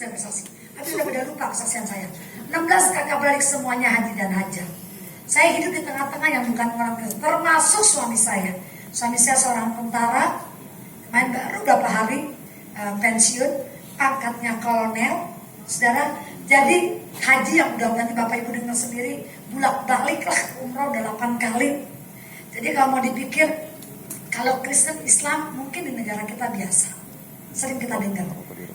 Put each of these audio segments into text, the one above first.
saya bersaksi. Tapi sudah pada lupa kesaksian saya. 16 kakak beradik semuanya haji dan hajah. Saya hidup di tengah-tengah yang bukan orang Kristen, termasuk suami saya. Suami saya seorang tentara, kemarin baru beberapa hari pensiun, pangkatnya kolonel, saudara. Jadi haji yang udah nanti Bapak Ibu dengar sendiri, bolak-balik lah umroh udah 8 kali. Jadi kalau mau dipikir, kalau Kristen Islam mungkin di negara kita biasa, sering kita dengar.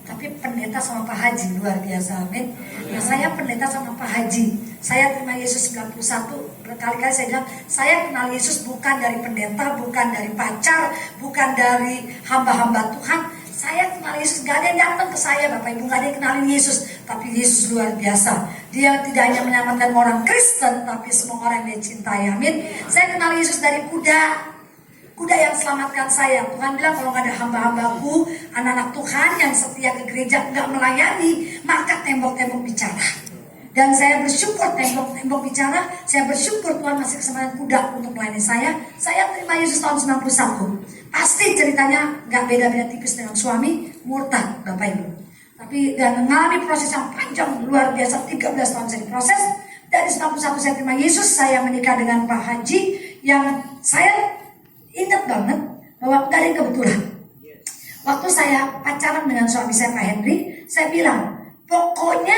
Tapi pendeta sama Pak Haji luar biasa, amin. Nah, saya pendeta sama Pak Haji. Saya terima Yesus 91. Berkali-kali saya bilang, saya kenal Yesus bukan dari pendeta, bukan dari pacar, bukan dari hamba-hamba Tuhan. Saya kenal Yesus, gak ada yang datang ke saya Bapak Ibu, gak ada yang kenalin Yesus. Tapi Yesus luar biasa. Dia tidak hanya menyelamatkan orang Kristen, tapi semua orang yang dia cintai, amin. Saya kenal Yesus dari kuda yang selamatkan saya. Tuhan bilang kalau gak ada hamba-hambaku, anak-anak Tuhan yang setia ke gereja gak melayani, maka tembok-tembok bicara. Dan saya bersyukur tembok-tembok bicara. Saya bersyukur Tuhan masih kesempatan kuda untuk melayani saya. Saya terima Yesus tahun 91. Pasti ceritanya gak beda-beda tipis dengan suami, murtad Bapak Ibu. Tapi dan mengalami proses yang panjang, luar biasa, 13 tahun saya diproses. Dari 91 saya terima Yesus, saya menikah dengan Pak Haji yang saya ingat banget bahwa dari kebetulan waktu saya pacaran dengan suami saya Pak Henry, saya bilang pokoknya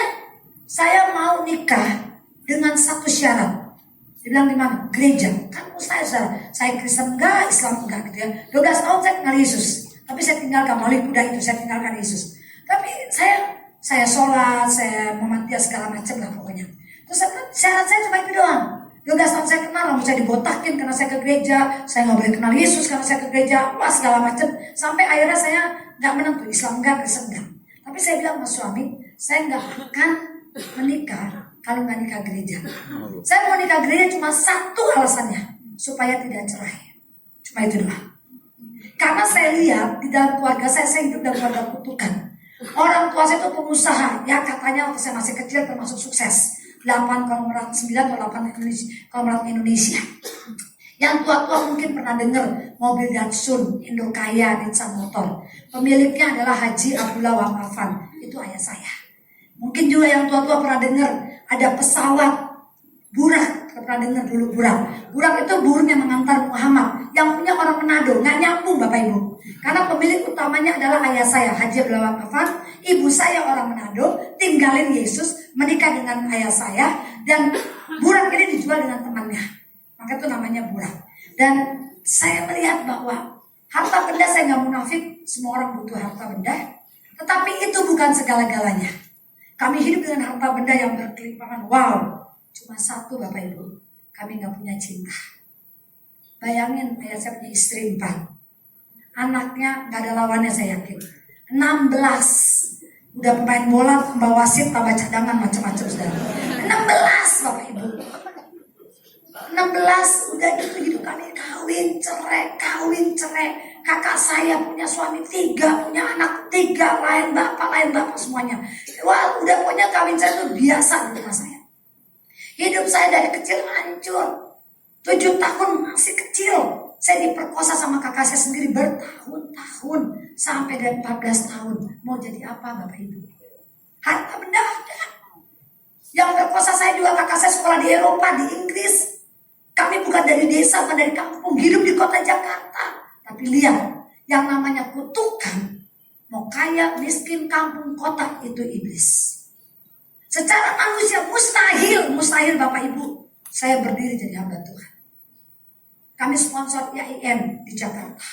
saya mau nikah dengan satu syarat. Dia bilang di mana? Gereja. Kan saya saudara, saya Kristen enggak, Islam enggak gitu ya. 12 tahun saya kenal Yesus, tapi saya tinggalkan melalui kuda itu, saya tinggalkan Yesus. Tapi saya sholat, saya memantia segala macam lah pokoknya. Terus syarat saya cuma itu doang. 12 tahun saya kenal, lalu saya dibotakin karena saya ke gereja, saya nggak boleh kenal Yesus karena saya ke gereja, wah segala macam. Sampai akhirnya saya nggak menentu, Islam enggak, Kristen enggak. Tapi saya bilang sama suami, saya nggak akan menikah kalau nggak nikah gereja. Saya mau nikah gereja cuma satu alasannya, supaya tidak cerai. Cuma itu doang. Karena saya lihat di dalam keluarga saya hidup dalam keluarga kutukan. Orang tua saya itu pengusaha, ya katanya waktu saya masih kecil termasuk sukses. 8 konglomerat, 9 atau 8 konglomerat Indonesia. Yang tua-tua mungkin pernah dengar mobil Datsun, Indokaya, Ditsa Motor. Pemiliknya adalah Haji Abdullah Wakafan, itu ayah saya. Mungkin juga yang tua-tua pernah dengar ada pesawat Burak, pernah dengar dulu Burak. Burak itu burung yang mengantar Muhammad, yang punya orang Manado, nggak nyambung Bapak Ibu. Karena pemilik utamanya adalah ayah saya, Haji Abdullah Wakafan. Ibu saya orang Manado, tinggalin Yesus, menikah dengan ayah saya, dan Burak ini dijual dengan temannya. Maka itu namanya Burak. Dan saya melihat bahwa harta benda saya nggak munafik, semua orang butuh harta benda. Tetapi itu bukan segala-galanya. Kami hidup dengan harta benda yang berkelimpahan. Wow, cuma satu Bapak Ibu, kami nggak punya cinta. Bayangin, ayah saya punya istri 4. Anaknya nggak ada lawannya saya yakin. 16, udah pemain bola, pembawa wasit, tambah cadangan macam-macam saudara. 16 Bapak Ibu. 16 udah gitu hidup kami kawin cerai. Kakak saya punya suami 3, punya anak 3, lain bapak semuanya. Wah udah punya kawin saya itu biasa di rumah saya. Hidup saya dari kecil hancur. 7 tahun masih kecil, saya diperkosa sama kakak saya sendiri bertahun-tahun. Sampai dari 14 tahun. Mau jadi apa Bapak Ibu? Harta benda ada. Yang berkosa saya juga kakak saya sekolah di Eropa, di Inggris. Kami bukan dari desa, bukan dari kampung, hidup di kota Jakarta. Tapi lihat, yang namanya kutukan, mau kaya, miskin, kampung, kota, itu iblis. Secara manusia mustahil Bapak Ibu, saya berdiri jadi hamba Tuhan. Kami sponsor IAIN di Jakarta.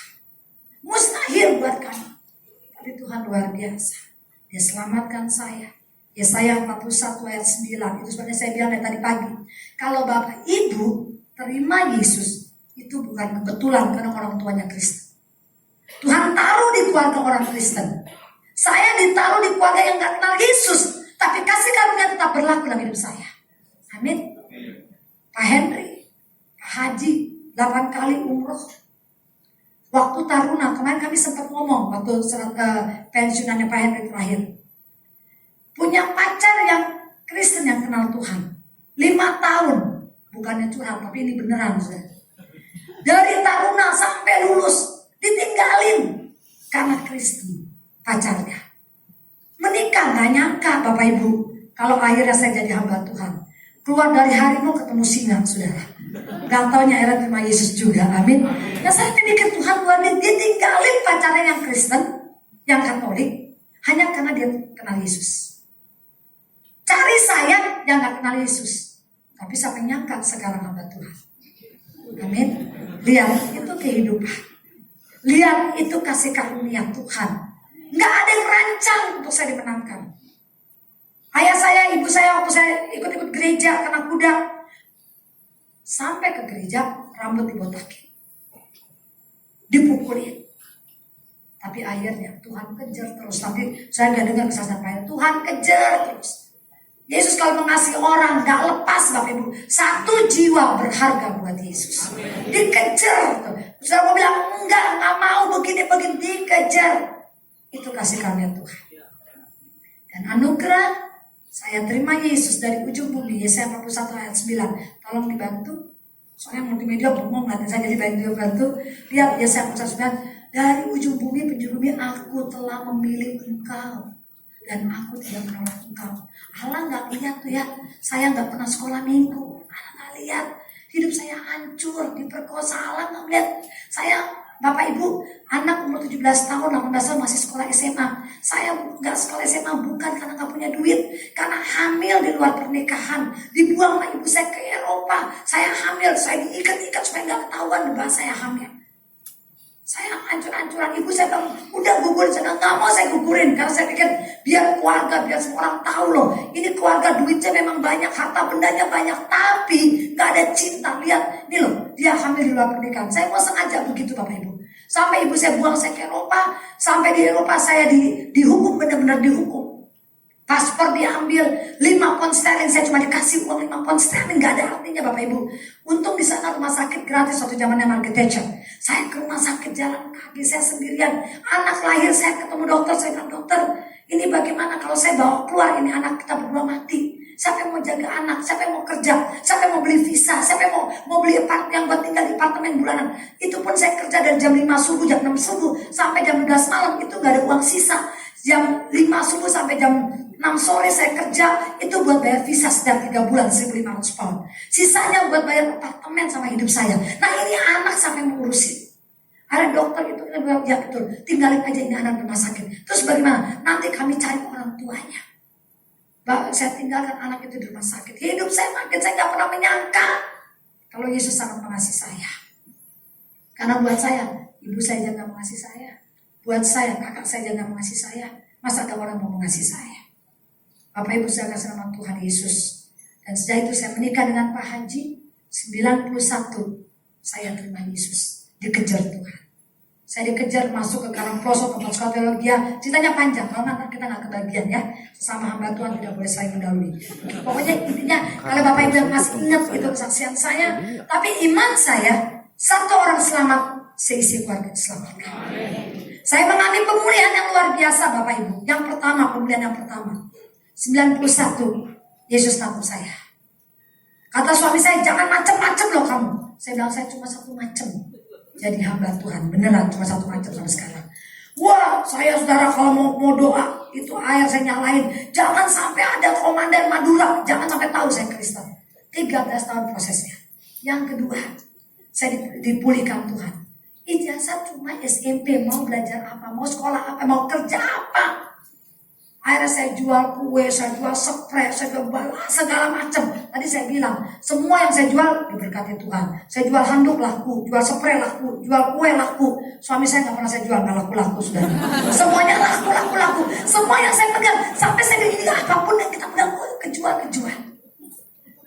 Mustahil buat kami. Tapi Tuhan luar biasa. Dia selamatkan saya. Yesaya 41 ayat 9. Itu sebenarnya saya bilang dari tadi pagi. Kalau Bapak Ibu terima Yesus, itu bukan kebetulan karena orang tuanya Kristen. Tuhan taruh di keluarga orang Kristen. Saya ditaruh di keluarga yang gak kenal Yesus, tapi kasih karunia tetap berlaku dalam hidup saya. Amin. Pak Henry, Pak Haji 8 kali umroh. Waktu taruna, kemarin kami sempat ngomong waktu pensiunannya Pak Henry terakhir. Punya pacar yang Kristen yang kenal Tuhan 5 tahun. Bukannya curhat, tapi ini beneran. Dari taruna sampai lulus ditinggalin karena Kristen pacarnya. Menikah gak nyambung. Bapak Ibu, kalau akhirnya saya jadi hamba Tuhan. Keluar dari harimau ketemu singa, saudara. Gak taunya era terima Yesus juga, amin. Nah saya mikir Tuhan luar biasa, dia tinggalin pacarnya yang Kristen, yang Katolik, hanya karena dia kenal Yesus. Cari saya yang gak kenal Yesus, tapi sampai nyangka sekarang hamba Tuhan. Amin. Lihat, itu kehidupan. Lihat, itu kasih karunia Tuhan. Gak ada yang rancang untuk saya dimenangkan. Ayah saya, ibu saya, waktu saya ikut-ikut gereja kena kuda, sampai ke gereja rambut dibotakin, dipukulin. Tapi akhirnya Tuhan kejar terus. Tapi saya gak dengar kesaksian Pak, Tuhan kejar terus. Yesus kalau mengasihi orang gak lepas Bapak Ibu. Satu jiwa berharga buat Yesus. Dikejar. Saya mau bilang enggak, gak mau begini-begini, dikejar. Itu kasih karunia Tuhan. Dan anugerah, saya terima Yesus dari ujung bumi. Yesaya 41 ayat 9. Tolong dibantu. Soalnya multimedia ngomong ngeliatin saya jadi bantu. Lihat Yesaya 41 9. Dari ujung bumi penjuru bumi aku telah memilih engkau. Dan aku tidak menolak engkau. Allah gak lihat tuh ya. Saya gak pernah sekolah minggu. Allah gak lihat. Hidup saya hancur, diperkosa. Allah gak lihat. Saya, Bapak Ibu, anak umur 17 tahun, 18 tahun masih sekolah SMA. Saya gak sekolah SMA bukan karena gak punya duit. Karena hamil di luar pernikahan. Dibuang sama ibu saya ke Eropa. Saya hamil, saya diikat-ikat supaya gak ketahuan bahwa saya hamil. Saya hancur-hancuran, ibu saya bilang, udah gugurin, saya nggak mau saya gugurin. Karena saya pikir, biar keluarga, biar semua orang tahu loh. Ini keluarga duitnya memang banyak, harta bendanya banyak. Tapi nggak ada cinta, lihat. Ini loh, dia hamil di luar pernikahan. Saya mau sengaja begitu Bapak Ibu. Sampai ibu saya buang saya ke Eropa. Sampai di Eropa saya dihukum, benar-benar dihukum. Paspor diambil, 5 pound sterling, saya cuma dikasih uang 5 pound sterling, gak ada artinya Bapak Ibu. Untung di sana rumah sakit gratis waktu zamannya Margaret Thatcher. Saya ke rumah sakit jalan kaki, saya sendirian. Anak lahir, saya ketemu dokter, saya bilang dokter, ini bagaimana kalau saya bawa keluar ini anak kita berdua mati. Siapa yang mau jaga anak, siapa yang mau kerja, siapa yang mau beli visa, siapa yang mau beli apartemen yang buat tinggal di apartemen bulanan. Itu pun saya kerja dari jam 5 subuh, jam 6 subuh sampai jam 12 malam, itu gak ada uang sisa. Jam 5 subuh sampai jam 6 sore saya kerja, itu buat bayar visa setiap 3 bulan 1.500 pound. Sisanya buat bayar apartemen sama hidup saya. Nah ini anak sampai mengurusin. Ada dokter itu bilang, ya betul, tinggalin aja ini anak rumah sakit. Terus bagaimana? Nanti kami cari orang tuanya. Saya tinggalkan anak itu di rumah sakit. Hidup saya makin, saya gak pernah menyangka kalau Yesus sangat mengasihi saya. Karena buat saya, ibu saya jangan mengasihi saya. Buat saya, kakak saya jangan mengasihi saya. Masa ada orang mau mengasihi saya? Bapak Ibu saya kasih nama Tuhan Yesus. Dan sejak itu saya menikah dengan Pak Haji. 91 saya terima Yesus. Dikejar Tuhan. Saya dikejar masuk ke Karang Pelosok tempat sekolah teologi. Ceritanya panjang, kalau nanti kita gak kebagian ya. Sesama hamba Tuhan tidak boleh saling mendahului. Pokoknya intinya kalau Bapak Ibu yang masih ingat itu kesaksian saya. Tapi iman saya, satu orang selamat, seisi keluarga diselamatkan. Saya mengalami pemulihan yang luar biasa Bapak Ibu. Yang pertama, pemulihan yang pertama. 91, Yesus tanggung saya. Kata suami saya, jangan macem-macem loh kamu. Saya bilang, saya cuma satu macem. Jadi hamba Tuhan, beneran cuma satu macem sampai sekarang. Wah, saya saudara kalau mau doa, itu air saya nyalain. Jangan sampai ada komandan Madura, jangan sampai tahu saya Kristen. 13 tahun prosesnya. Yang kedua, saya dipulihkan Tuhan. Ijazah cuma SMP, mau belajar apa, mau sekolah apa, mau kerja apa. Akhirnya saya jual kue, saya jual spray, saya jual segala macam. Tadi saya bilang, semua yang saya jual diberkati Tuhan. Saya jual handuk laku, jual spray laku, jual kue laku. Suami saya gak pernah saya jual, gak laku-laku sudah. Semuanya laku. Semua yang saya pegang, sampai saya begini, apapun yang kita pegang, kejual.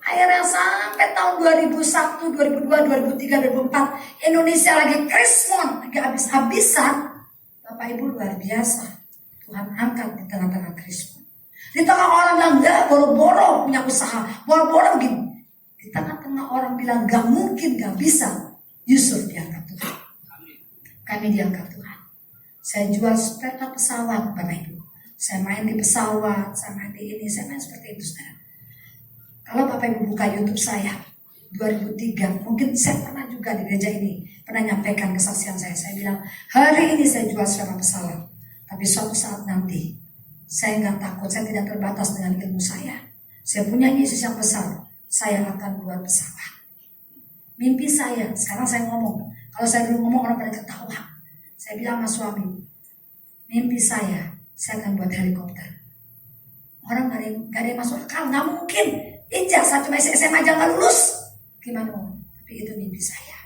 Akhirnya sampai tahun 2001, 2002, 2003, 2004 Indonesia lagi krismon, lagi habis-habisan. Bapak Ibu luar biasa, Tuhan angkat di tengah-tengah krismon. Di tengah orang bilang gak, boro-boro punya usaha, boro-boro begini. Di tengah-tengah orang bilang gak mungkin, gak bisa, Yusuf diangkat Tuhan. Kami diangkat Tuhan. Saya jual sepeda pesawat Bapak Ibu. Saya main di pesawat, saya main di ini, saya main seperti itu saudara. Kalau Bapak Ibu buka YouTube saya 2003, mungkin saya pernah juga di gereja ini pernah nyampaikan kesaksian saya. Saya bilang, hari ini saya jual secara pesawat, tapi suatu saat nanti Saya nggak takut, saya tidak terbatas dengan ilmu saya. Saya punya Yesus yang besar, saya akan buat pesawat. Mimpi saya, sekarang saya ngomong. Kalau saya dulu ngomong orang pada ketawa. Saya bilang sama suami, mimpi saya akan buat helikopter. Orang gak ada yang masuk akal, nggak mungkin. Ijazah cuma SMA aja nggak lulus. Gimana mau? Tapi itu mimpi saya.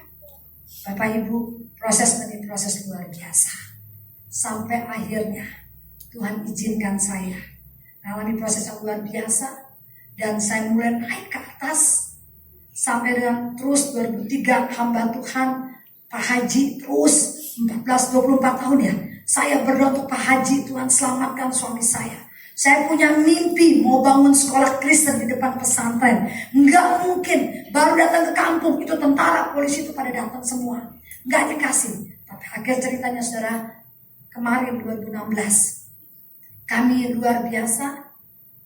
Bapak Ibu, proses demi proses luar biasa. Sampai akhirnya Tuhan izinkan saya mengalami proses yang luar biasa. Dan saya mulai naik ke atas. Sampai dengan terus 2003 hamba Tuhan Pak Haji terus 24 tahun ya. Saya berdoa untuk Pak Haji, Tuhan selamatkan suami saya. Saya punya mimpi mau bangun sekolah Kristen di depan pesantren. Nggak mungkin, baru datang ke kampung itu tentara, polisi itu pada datang semua. Nggak dikasih. Tapi akhir ceritanya saudara, kemarin 2016 kami luar biasa.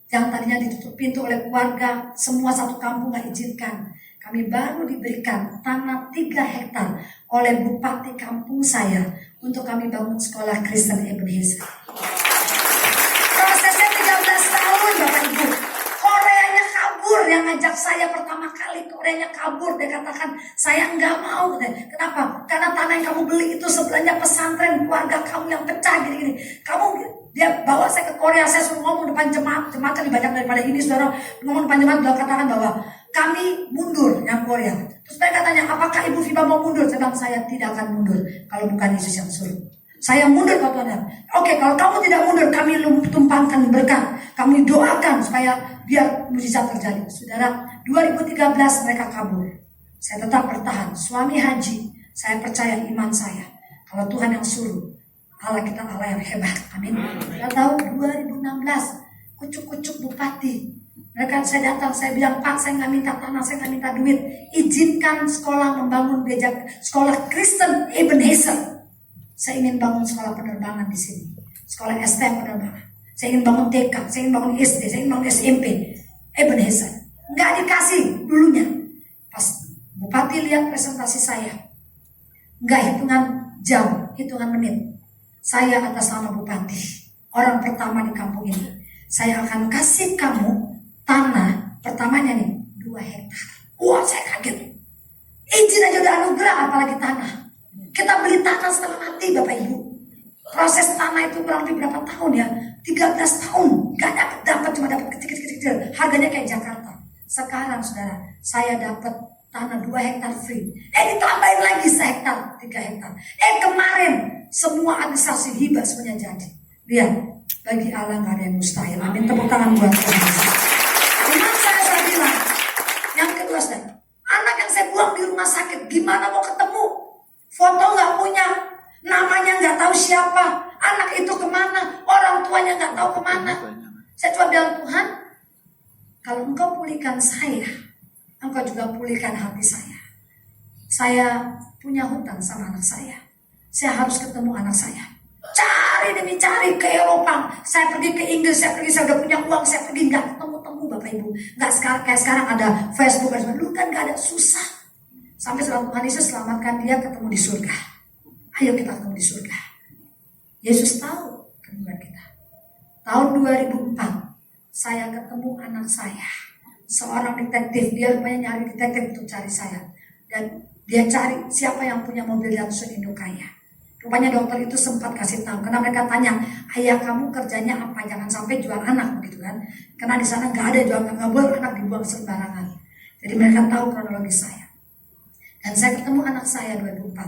Yang tadinya ditutup pintu oleh keluarga, semua satu kampung nggak izinkan. Kami baru diberikan tanah 3 hektar oleh bupati kampung saya untuk kami bangun sekolah Kristen Ebenezer. Prosesnya 13 tahun Bapak Ibu. Koreanya kabur, yang ngajak saya pertama kali Koreanya kabur. Dia katakan saya enggak mau. Kenapa? Karena tanah yang kamu beli itu sebelahnya pesantren keluarga kamu yang pecah gini-gini. Dia bawa saya ke Korea, saya suruh ngomong depan jemaat lebih banyak daripada ini saudara. Ngomong depan jemaat, beliau katakan bahwa kami mundur yang Korea. Terus mereka tanya, apakah Ibu Fiba mau mundur? Saya bilang, saya tidak akan mundur kalau bukan Yesus yang suruh. Saya mundur kalau Tuhan. Oke, kalau kamu tidak mundur, kami tumpangkan berkat. Kami doakan supaya biar mujizat terjadi. Saudara, 2013 mereka kabur. Saya tetap bertahan. Suami haji, saya percaya iman saya. Kalau Tuhan yang suruh, Allah kita Allah yang hebat. Amin. Kita tahu 2016 kucuk-kucuk bupati. Mereka saya datang, saya bilang, Pak, saya nggak minta tanah, saya nggak minta duit. Izinkan sekolah membangun gereja sekolah Kristen Ebenezer. Saya ingin bangun sekolah penerbangan di sini, sekolah STM penerbangan. Saya ingin bangun TK, saya ingin bangun SD, saya ingin bangun SMP. Ebenezer. Nggak dikasih dulunya. Pas bupati lihat presentasi saya, nggak hitungan jam, hitungan menit. Saya atas nama bupati, orang pertama di kampung ini, saya akan kasih kamu tanah pertamanya nih 2 hektar. Wah, saya kaget. Izin aja udah anugerah, apalagi tanah. Kita beli tanah setengah mati Bapak Ibu. Proses tanah itu kurang lebih berapa tahun ya? 13 tahun. Gak dapat cuma dapat kecil-kecil. Harganya kayak Jakarta. Sekarang saudara, saya dapat tanah 2 hektar free. Ditambahin lagi 1 hektar, 3 hektar. Kemarin semua administrasi hibah semuanya jadi. Lihat, bagi Allah gak ada yang mustahil. Amin, tepuk tangan buat Tuhan. Iman saya bilang. Yang kedua saudara, anak yang saya buang di rumah sakit, gimana mau ketemu? Foto gak punya, namanya gak tahu siapa, anak itu kemana, orang tuanya gak tahu kemana. Saya cuma bilang, Tuhan, kalau Engkau pulihkan saya, Engkau juga pulihkan hati saya. Saya punya hutang sama anak saya. Saya harus ketemu anak saya. Cari demi cari ke Eropa. Saya pergi ke Inggris, saya udah punya uang, saya pergi nggak ketemu Bapak Ibu. Nggak kayak sekarang ada Facebook, dulu kan nggak ada, susah. Sampai setelah Tuhan Yesus selamatkan dia ketemu di surga. Ayo kita ketemu di surga. Yesus tahu kehidupan kita. Tahun 2004 saya ketemu anak saya. Seorang detektif, dia rupanya nyari detektif untuk cari saya. Dan dia cari siapa yang punya mobil Datsun Indo kaya. Rupanya dokter itu sempat kasih tahu. Karena mereka tanya, ayah kamu kerjanya apa? Jangan sampai jual anak begitu kan. Karena di sana nggak ada jual, nggak boleh anak dibuang sembarangan. Jadi mereka tahu kronologi saya. Dan saya ketemu anak saya 2004.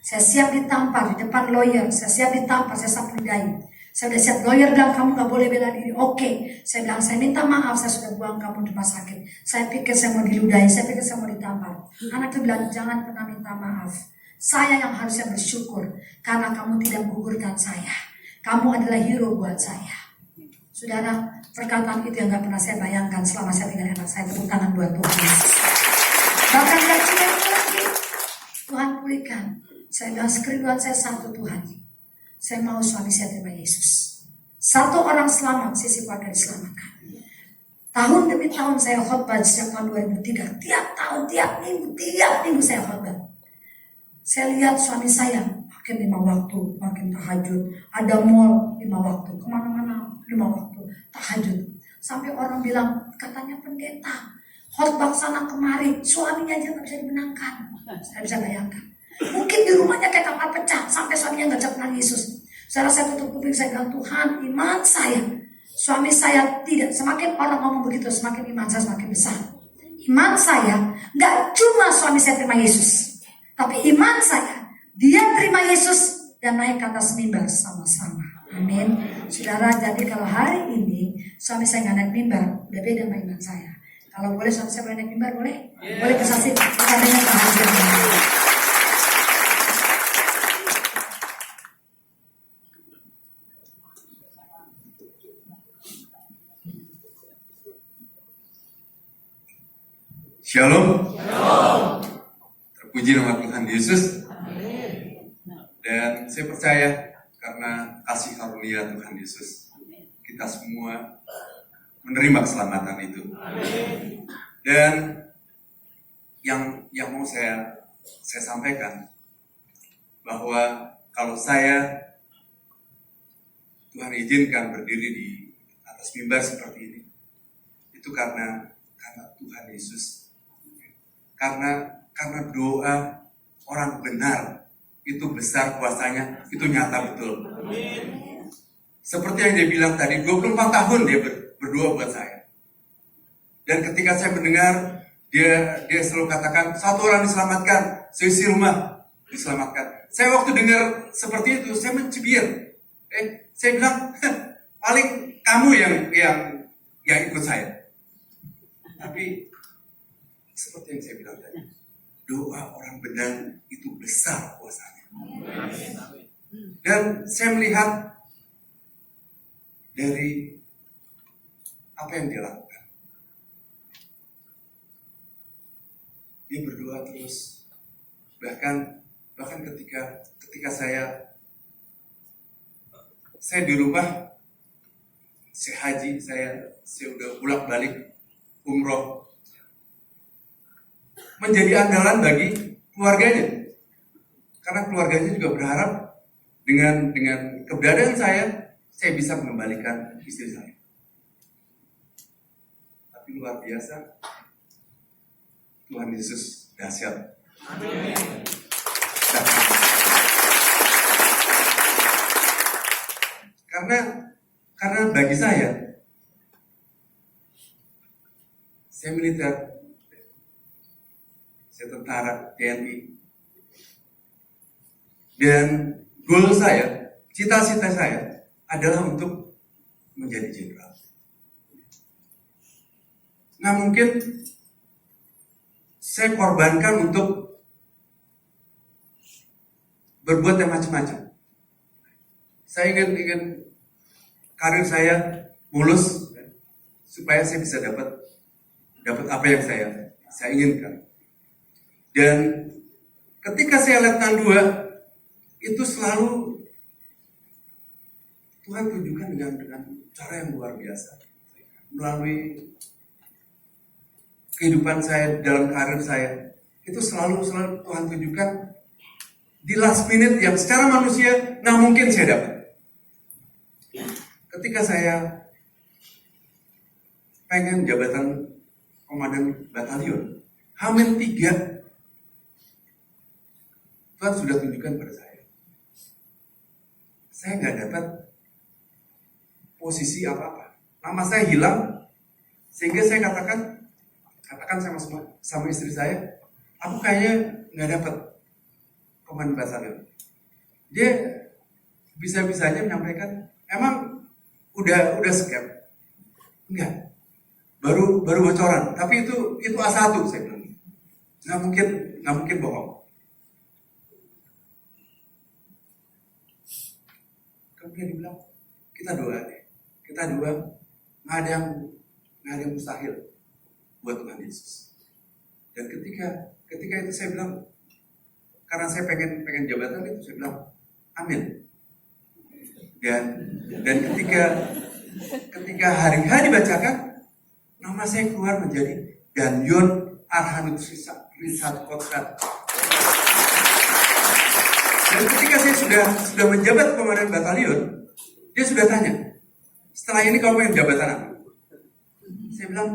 Saya siap ditampar di depan lawyer. Saya siap ditampar, saya sapu lidahnya. Saya udah siap, lawyer bilang kamu gak boleh bela diri. Oke. Saya bilang, saya minta maaf, saya sudah buang kamu di rumah sakit. Saya pikir saya mau diludahi, saya pikir saya mau ditampar. Anak itu bilang, jangan pernah minta maaf. Saya yang harusnya bersyukur karena kamu tidak menggugurkan saya. Kamu adalah hero buat saya. Saudara, perkataan itu yang gak pernah saya bayangkan selama saya tinggal anak saya. Tepuk tangan buat Tuhan Yesus. Bahkan gak cuma itu lagi, Tuhan pulihkan. Saya bilang, kerinduan saya satu, Tuhan. Saya mau suami saya terima Yesus. Satu orang selamat, sisi keluarga diselamatkan. Tahun demi tahun saya khotbah sejak tahun 2003. Tiap minggu saya khotbah. Saya lihat suami saya makin 5 waktu, makin tahajud. Ada mall 5 waktu, kemana-mana 5 waktu, tahajud. Sampai orang bilang, katanya pendeta, khotbah sana kemari, suaminya aja nggak bisa dimenangkan. Saya bisa bayangkan. Mungkin di rumahnya kayak kapal pecah, sampai suaminya nggak bisa kenal Yesus. Saya tutup kuping, saya bilang, Tuhan, iman saya, suami saya tidak. Semakin orang ngomong begitu, semakin iman saya semakin besar. Iman saya nggak cuma suami saya terima Yesus, tapi iman saya dia terima Yesus dan naik ke atas mimbar sama-sama. Amin. Saudara, jadi kalau hari ini suami saya nggak naik mimbar, udah beda sama iman saya. Kalau boleh suami saya boleh naik mimbar, boleh? Boleh bersaksi, katanya bahagia. Shalom. Terpuji nama Tuhan Yesus. Dan saya percaya karena kasih karunia Tuhan Yesus, kita semua menerima keselamatan itu. Dan yang mau saya sampaikan bahwa kalau saya Tuhan izinkan berdiri di atas mimbar seperti ini, itu karena Tuhan Yesus. Karena doa orang benar itu besar kuasanya, itu nyata betul. Seperti yang dia bilang tadi, 24 tahun dia berdoa buat saya. Dan ketika saya mendengar, dia selalu katakan, 1 orang diselamatkan, seisi rumah diselamatkan. Saya waktu dengar seperti itu, saya mencibir. Saya bilang, paling kamu yang ikut saya. Tapi seperti yang saya bilang tadi, doa orang benar itu besar kuasanya. Dan saya melihat dari apa yang dia lakukan. Dia berdoa terus. Bahkan ketika saya di rumah, saya haji, saya udah bolak-balik umroh, menjadi andalan bagi keluarganya, karena keluarganya juga berharap dengan keberadaan saya bisa mengembalikan istri saya. Tapi luar biasa, Tuhan Yesus dahsyat. Amin. Karena bagi saya militer, saya tentara TNI, dan goal saya, cita-cita saya adalah untuk menjadi jenderal. Nah, mungkin saya korbankan untuk berbuat yang macam-macam. Saya ingin karir saya mulus supaya saya bisa dapat apa yang saya inginkan. Dan ketika saya letnan 2, itu selalu Tuhan tunjukkan dengan cara yang luar biasa. Melalui kehidupan saya, dalam karir saya, itu selalu Tuhan tunjukkan di last minute yang secara manusia, nah mungkin saya dapat. Ketika saya pengen jabatan komandan batalion, Hamin 3, Tuhan sudah tunjukkan pada saya. Saya nggak dapat posisi apa-apa. Nama saya hilang, sehingga saya katakan sama istri saya, aku kayaknya nggak dapat komandan batalion. Dia bisa-bisanya menyampaikan, emang udah siap? Enggak, baru bocoran. Tapi itu A1, saya bilang. Nggak mungkin bohong. Kemudian dibilang, kita doa, nggak ada yang mustahil buat Tuhan Yesus. Dan ketika itu saya bilang, karena saya pengen jabatan itu, saya bilang, amin. Dan ketika hari dibacakan, nama saya keluar menjadi Danyon Arhanud Risat Kotrat. Dan ketika saya sudah menjabat komandan batalion, Dia sudah tanya, setelah ini kamu pengen jabatan apa? Saya bilang,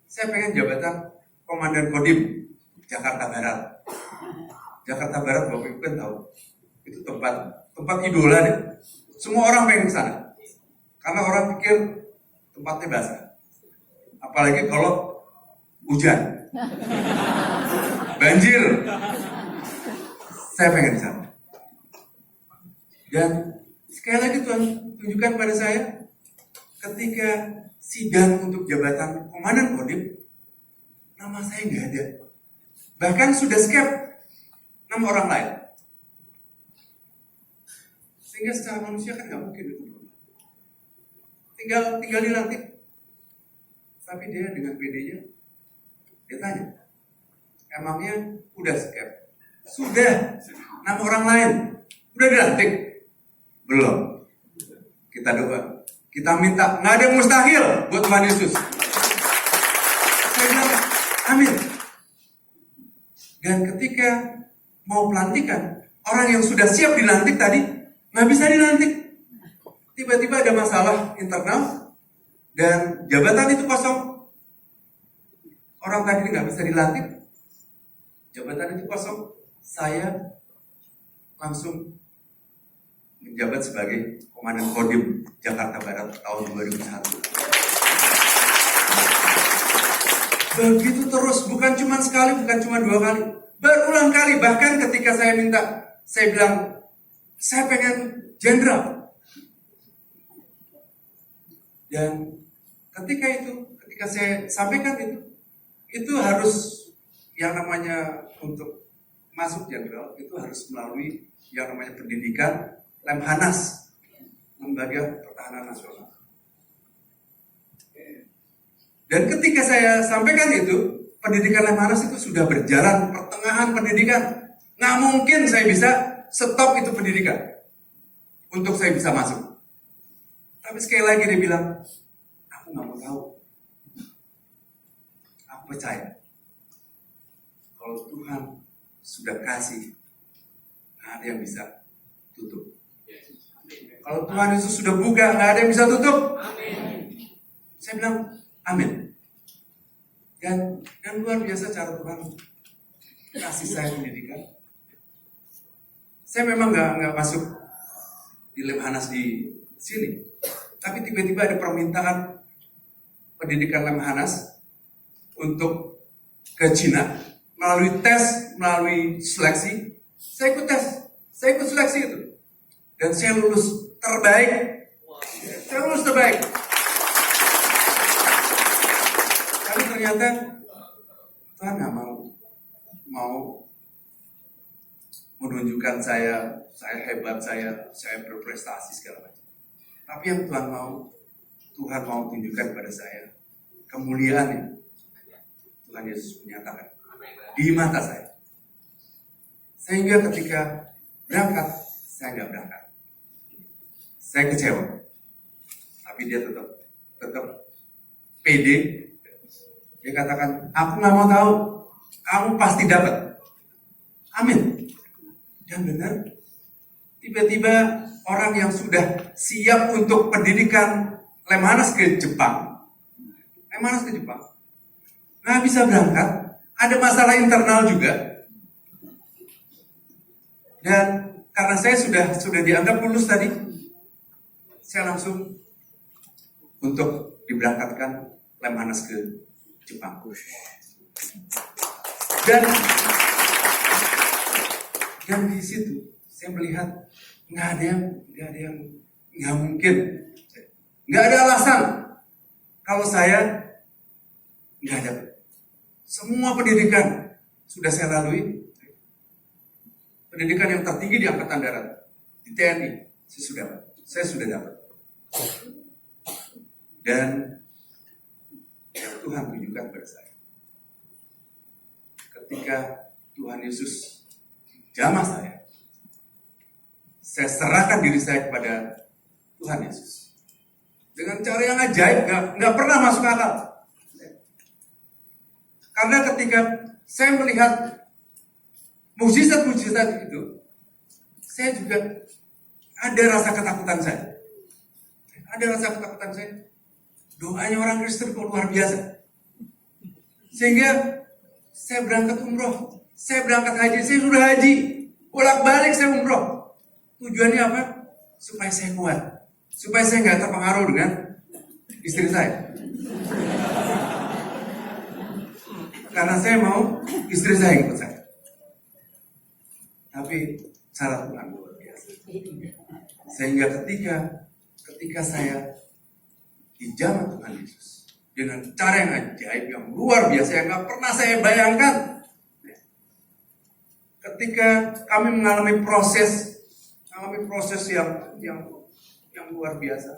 saya pengen jabatan Komandan Kodim Jakarta Barat. Jakarta Barat, Bapak Ibu kan tahu, itu tempat idola deh. Semua orang pengen ke sana. Karena orang pikir tempatnya basah. Apalagi kalau hujan, banjir. Saya pengen ke sana. Dan sekali lagi Tuhan tunjukkan pada saya, ketika sidang untuk jabatan Komandan Kodim, nama saya nggak ada. Bahkan sudah skep nama orang lain. Sehingga secara manusia kan nggak mungkin itu. Tinggal dilantik. Tapi dia dengan PD-nya, dia tanya, emangnya udah skep? Sudah, nama orang lain. Udah dilantik? Belum. Kita doa. Kita minta, nggak ada yang mustahil buat Tuhan Yesus. Saya bilang, amin. Dan ketika mau pelantikan, orang yang sudah siap dilantik tadi, nggak bisa dilantik. Tiba-tiba ada masalah internal, dan jabatan itu kosong. Orang tadi nggak bisa dilantik, jabatan itu kosong. Saya langsung menjabat sebagai Komandan Kodim Jakarta Barat tahun 2001. Begitu terus, bukan cuma sekali, bukan cuma 2 kali, berulang kali. Bahkan ketika saya minta, saya bilang, saya pengen jenderal. Dan ketika saya sampaikan itu harus yang namanya untuk masuk jenderal itu harus melalui yang namanya pendidikan Lemhanas, Lembaga Pertahanan Nasional. Dan ketika saya sampaikan itu, pendidikan Lemhanas itu sudah berjalan pertengahan pendidikan. Nggak mungkin saya bisa stop itu pendidikan untuk saya bisa masuk. Tapi sekali lagi dia bilang, aku nggak mau tahu. Aku percaya kalau Tuhan sudah kasih, nggak ada yang bisa tutup. Kalau Tuhan Yesus sudah buka, nggak ada yang bisa tutup. Saya bilang, amin. Dan luar biasa cara Tuhan kasih saya pendidikan. Saya memang nggak masuk di Lemhanas di sini, tapi tiba-tiba ada permintaan pendidikan Lemhanas untuk ke Cina melalui tes, melalui seleksi. Saya ikut tes, saya ikut seleksi itu, dan saya lulus terbaik. Saya lulus terbaik. Tapi ternyata Tuhan nggak mau menunjukkan saya hebat, saya berprestasi segala macam. Tapi yang Tuhan mau tunjukkan pada saya kemuliaan yang Tuhan Yesus menyatakan di mata saya. Sehingga ketika berangkat, saya nggak berangkat. Saya kecewa. Tapi dia tetap pede. Dia katakan, aku nggak mau tahu, kamu pasti dapat. Amin. Dan benar, tiba-tiba orang yang sudah siap untuk pendidikan Lemhanas ke Jepang, nggak bisa berangkat, ada masalah internal juga. Dan karena saya sudah dianggap lulus tadi, saya langsung untuk diberangkatkan Lemhanas ke Jepang. Dan di situ saya melihat nggak ada yang nggak mungkin, nggak ada alasan kalau saya nggak ada. Semua pendidikan sudah saya lalui, pendidikan yang tertinggi di Angkatan Darat, di TNI, saya sudah dapat. Dan yang Tuhan tunjukkan pada saya, ketika Tuhan Yesus jamah saya serahkan diri saya kepada Tuhan Yesus dengan cara yang ajaib, nggak pernah masuk akal. Karena ketika saya melihat mukjizat-mukjizat itu, saya juga ada rasa ketakutan saya. Ada rasa ketakutan saya. Doanya orang Kristen kok luar biasa. Sehingga saya berangkat umroh, saya berangkat haji, saya sudah haji. Bolak-balik saya umroh. Tujuannya apa? Supaya saya kuat. Supaya saya nggak terpengaruh dengan istri saya. Karena saya mau istri saya ikut saya. Tapi cara Tuhan luar biasa. Sehingga ketika saya dijamah Tuhan Yesus dengan cara yang ajaib, yang luar biasa, yang nggak pernah saya bayangkan. Ketika kami mengalami proses yang luar biasa.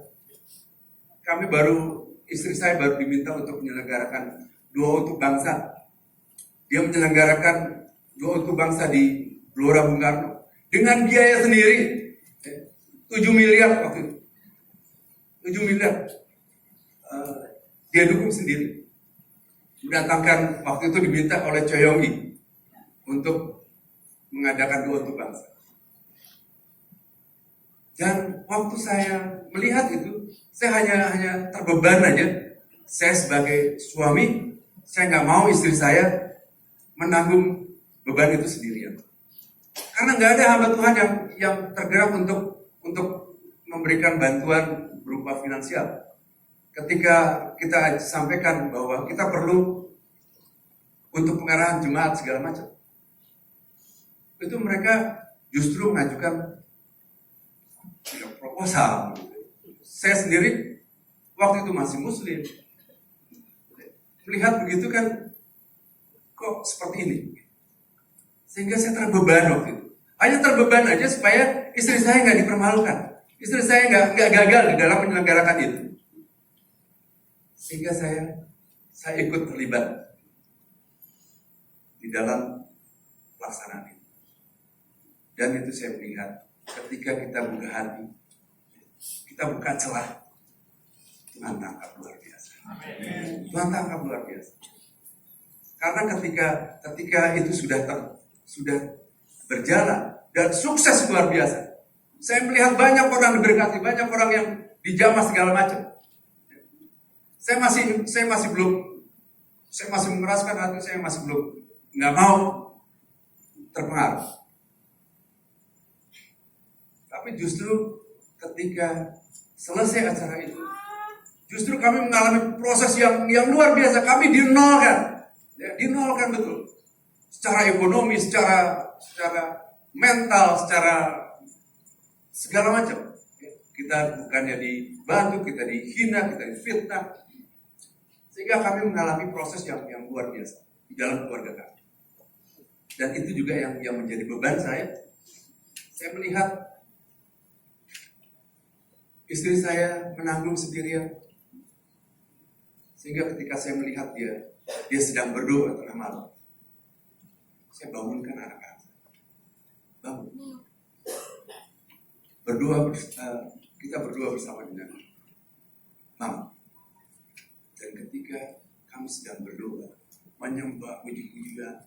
Istri saya baru diminta untuk menyelenggarakan doa untuk bangsa. Dia menyelenggarakan doa untuk bangsa di Gelora Bung Karno dengan biaya sendiri 7 miliar waktu itu. 7 miliar dia dukung sendiri. Mendatangkan waktu itu diminta oleh Coyongi untuk mengadakan doa untuk bangsa. Dan waktu saya melihat itu, saya hanya terbeban aja. Saya sebagai suami, saya nggak mau istri saya menanggung beban itu sendirian. Karena nggak ada hamba Tuhan yang tergerak untuk memberikan bantuan berupa finansial. Ketika kita sampaikan bahwa kita perlu untuk pengarahan jemaat segala macam, itu mereka justru mengajukan proposal. Saya sendiri waktu itu masih Muslim, melihat begitu kan, kok seperti ini. Sehingga saya terbeban waktu itu. Hanya terbeban aja supaya istri saya nggak dipermalukan. Istri saya nggak gagal di dalam menyelenggarakan itu. Sehingga saya ikut terlibat di dalam pelaksanaan itu. Dan itu saya melihat ketika kita buka hati, kita buka celah, Tuhan tangkap luar biasa. Tuhan tangkap luar biasa. Karena ketika itu sudah berjalan dan sukses luar biasa. Saya melihat banyak orang diberkati, banyak orang yang dijamah segala macam. Saya masih mengeraskan hati, saya masih belum nggak mau terpengaruh. Tapi justru ketika selesai acara itu, justru kami mengalami proses yang luar biasa. Kami dinolkan betul. Secara ekonomi, secara mental, secara segala macam. Kita bukannya dibantu, kita dihina, kita difitnah. Sehingga kami mengalami proses yang luar biasa di dalam keluarga kami. Dan itu juga yang menjadi beban saya. Saya melihat istri saya menanggung sendirian. Sehingga ketika saya melihat dia sedang berdoa tengah malam, saya bangunkan anak-anak. Bangun. Kita berdoa bersama dengan Mama. Dan ketika kami sedang berdoa, menyembah, puji-pujian,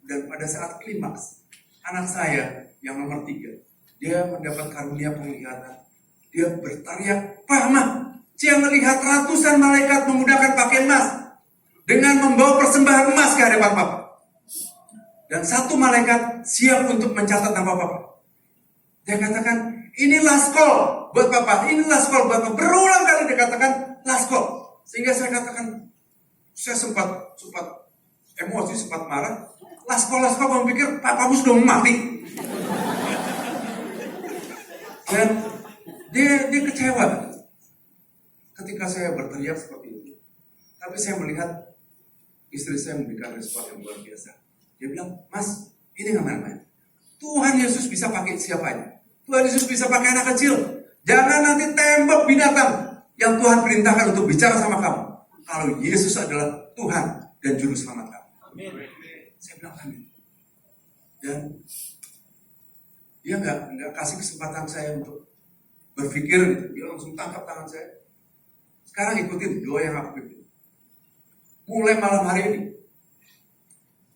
dan pada saat klimaks, anak saya yang nomor 3, dia mendapat karunia penglihatan. Dia berteriak, "Pak Ma, saya melihat ratusan malaikat menggunakan pakaian emas dengan membawa persembahan emas ke hadapan Papa. Dan satu malaikat siap untuk mencatat nama Papa." Dia katakan, "Ini laskol buat Papa, ini laskol buat Papa." Berulang kali dia katakan laskol. Sehingga saya katakan, saya sempat emosi, sempat marah. Laskol, kamu pikir Papamu sudah mati. Dan dia kecewa ketika saya berteriak seperti itu. Tapi saya melihat istri saya memberikan respon yang luar biasa. Dia bilang, "Mas, ini namanya Tuhan Yesus bisa pakai siapanya. Tuhan Yesus bisa pakai anak kecil. Jangan nanti tembak binatang yang Tuhan perintahkan untuk bicara sama kamu. Kalau Yesus adalah Tuhan dan Juru Selamat kamu." Saya bilang amin. Dan dia nggak kasih kesempatan saya untuk berpikir gitu. Dia langsung tangkap tangan saya. "Sekarang ikutin doa yang aku pimpin. Mulai malam hari ini,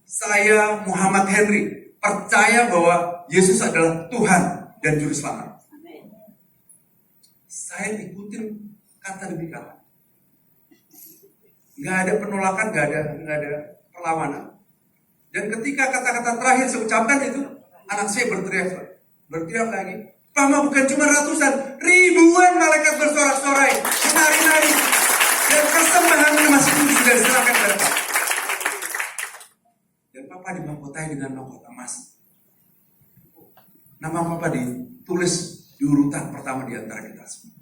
saya Muhammad Henry percaya bahwa Yesus adalah Tuhan dan Juru Selamat." Saya ikutin kata demi kata. Nggak ada penolakan, nggak ada perlawanan. Dan ketika kata-kata terakhir saya ucapkan itu, anak saya berteriak lagi. Mama, bukan cuma ratusan, ribuan malaikat bersorak-sorai, menari-nari, dan persembahan emas itu sudah diserahkan kepada Papa. Dan Papa dimahkotai dengan mahkota emas. Nama Papa ditulis di urutan pertama di antara kita semua.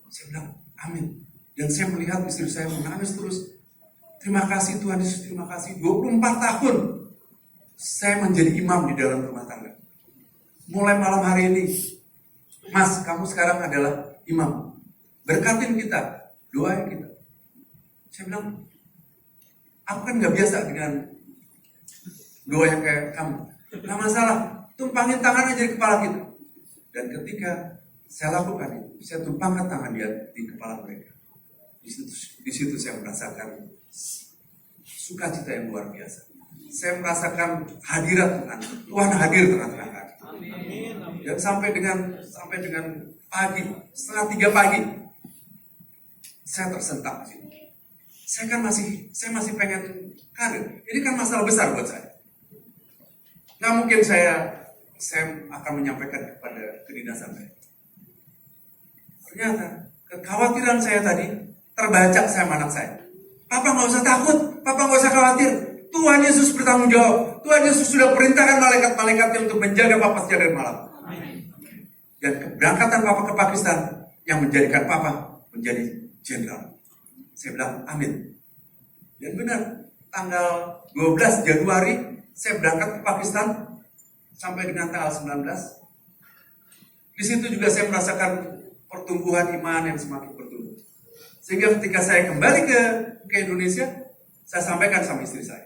Saya bilang, amin. Dan saya melihat istri saya menangis terus. Terima kasih Tuhan Yesus, terima kasih. 24 tahun saya menjadi imam di dalam rumah tangga. Mulai malam hari ini, Mas, kamu sekarang adalah imam. Berkatin kita, doain kita. Saya bilang, aku kan gak biasa dengan doa yang kayak kamu. Gak masalah, tumpangin tangan aja di kepala kita. Dan ketika saya lakukan itu, saya tumpangkan tangan dia di kepala mereka. Di situ saya merasakan sukacita yang luar biasa. Saya merasakan hadirat Tuhan. Tuhan hadir tengah-tengah kami. Dan sampai dengan pagi, 2:30 pagi, saya tersentak di sini. Saya masih pengen karir. Ini kan masalah besar buat saya. Nggak mungkin saya akan menyampaikan kepada kedinasan saya. Ternyata kekhawatiran saya tadi terbaca sama anak saya. Papa nggak usah takut, Papa nggak usah khawatir. Tuhan Yesus bertanggung jawab. Tuhan Yesus sudah perintahkan malaikat-malaikatnya untuk menjaga Papa sejak dari malam. Dan keberangkatan Papa ke Pakistan yang menjadikan Papa menjadi jenderal. Saya bilang amin. Dan benar, tanggal 12 Januari saya berangkat ke Pakistan sampai dengan tanggal 19. Di situ juga saya merasakan pertumbuhan iman yang semakin bertumbuh. Sehingga ketika saya kembali ke Indonesia, saya sampaikan sama istri saya,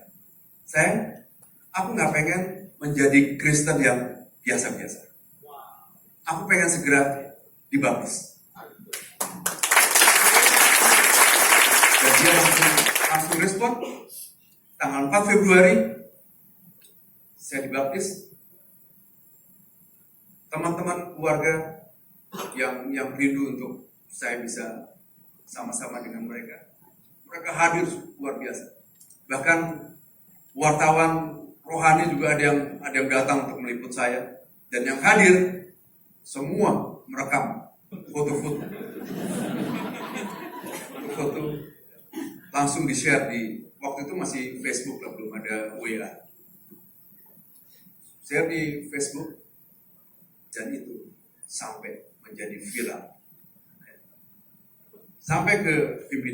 aku nggak pengen menjadi Kristen yang biasa-biasa. Aku pengen segera dibaptis. Dan dia langsung respon. Tanggal 4 Februari saya dibaptis. Teman-teman keluarga yang rindu untuk saya bisa sama-sama dengan mereka. Mereka hadir luar biasa. Bahkan wartawan rohani juga ada yang datang untuk meliput saya. Dan yang hadir semua merekam foto-foto. Foto langsung di-share di, waktu itu masih Facebook lah, belum ada WA. Share di Facebook dan itu sampai menjadi viral. Sampai ke pimpinan.